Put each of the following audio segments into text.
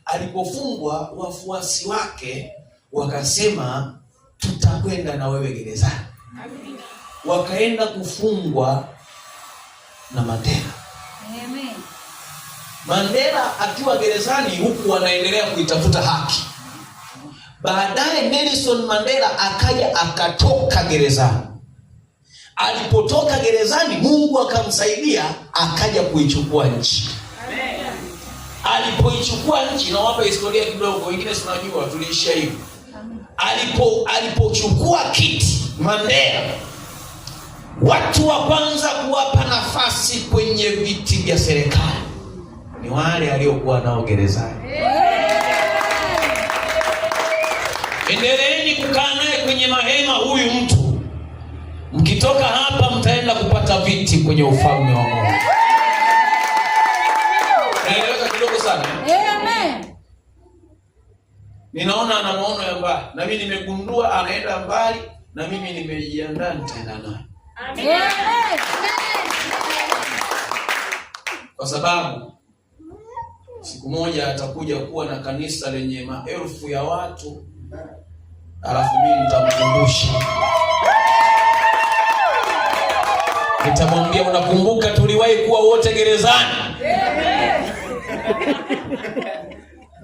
Alipofungwa, wafuasi wake wakasema tutakwenda na wewe gerezani. Wakaenda kufungwa na Mandela. Amen. Mandela akiwa gerezani huku wanaendelea kuitafuta haki. Baadaye Nelson Mandela akaja akatoka gerezani. Alipotoka gerezani, Mungu akamsaidia akaja kuichukua nchi. Amen. Alipoichukua nchi, na wapa historia kidogo, wengine tunajua tuliishia hivi. Alipochukua kiti Mandela, watu wa kwanza kuwapa nafasi kwenye viti vya serikali ni wale aliokuwa nao gerezani. Endeleeni kukaa naye kwenye mahema huyu mtu. Mkitoka hapa mtaenda kupata viti kwenye ufalme wa Mungu. Naeleweka kidogo sana? Amen. Ninaona ana maono ya mbali. Na mimi nimegundua anaenda mbali, na mimi nimejiandaa nitaenda naye. Amen. Kwa sababu siku moja atakuja kuwa na kanisa lenye maelfu ya watu, alafu mimi nitamkumbusha. Nitamwambia, unakumbuka tuliwahi kuwa wote gerezani?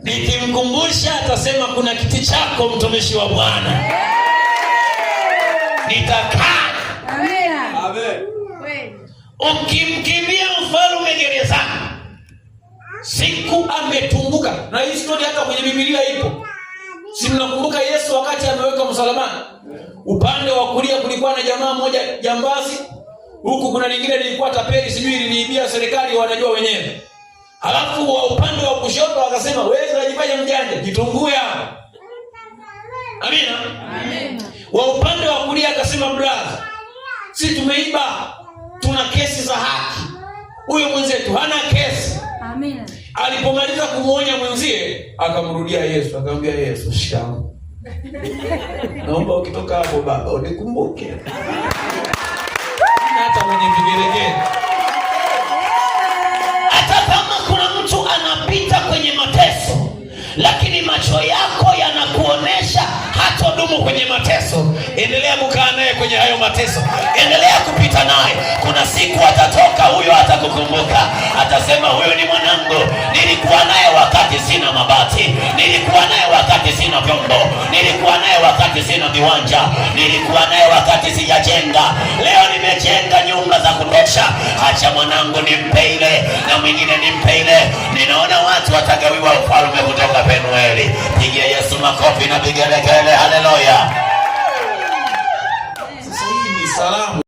Nikimkumbusha atasema kuna kiti chako mtumishi wa Bwana. Nitakaa. Amen. Ukimkimbia mfalme gerezani, siku ametumbuka. Na hii story hata kwenye Biblia ipo. Si mnakumbuka Yesu wakati ameweka msalabani? Upande wa kulia kulikuwa na jamaa moja jambazi, huku kuna lingine lilikuwa tapeli, sijui liliibia serikali, wanajua wenyewe. Halafu wa upande wa kushoto akasema, wewe unajifanya mjanja, jitungue hapa. Amina. Amen. Wa upande wa kulia akasema, brother, si tumeiba, tuna kesi za haki. Huyo mwenzetu hana kesi. Amen. Alipomaliza kumuonya mwenzie, akamrudia Yesu, akamwambia Yesu, shikamoo. Naomba ukitoka hapo baba unikumbuke. Hata mwenye vigelegele. Hata kama kuna mtu anapita kwenye mateso, lakini macho yako yanakuonesha hatodumu kwenye mateso, endelea kukaa naye kwenye hayo mateso. Endelea kupita naye. Kuna siku atatoka huyo, atakukumbuka. Atasema, huyo ni mwanangu. Nilikuwa naye wakati sina mabati. Nilikuwa naye wakati sina vyombo. Nilikuwa naye wakati sina viwanja. Nilikuwa naye wakati sijajenga. Leo nimejenga nyumba za kutosha. Acha mwanangu nimpe ile, na mwingine nimpe ile. Ninaona watu watagawiwa ufalme kutoka Penueli. Pigia Yesu makofi na vigelegele. Haleluya.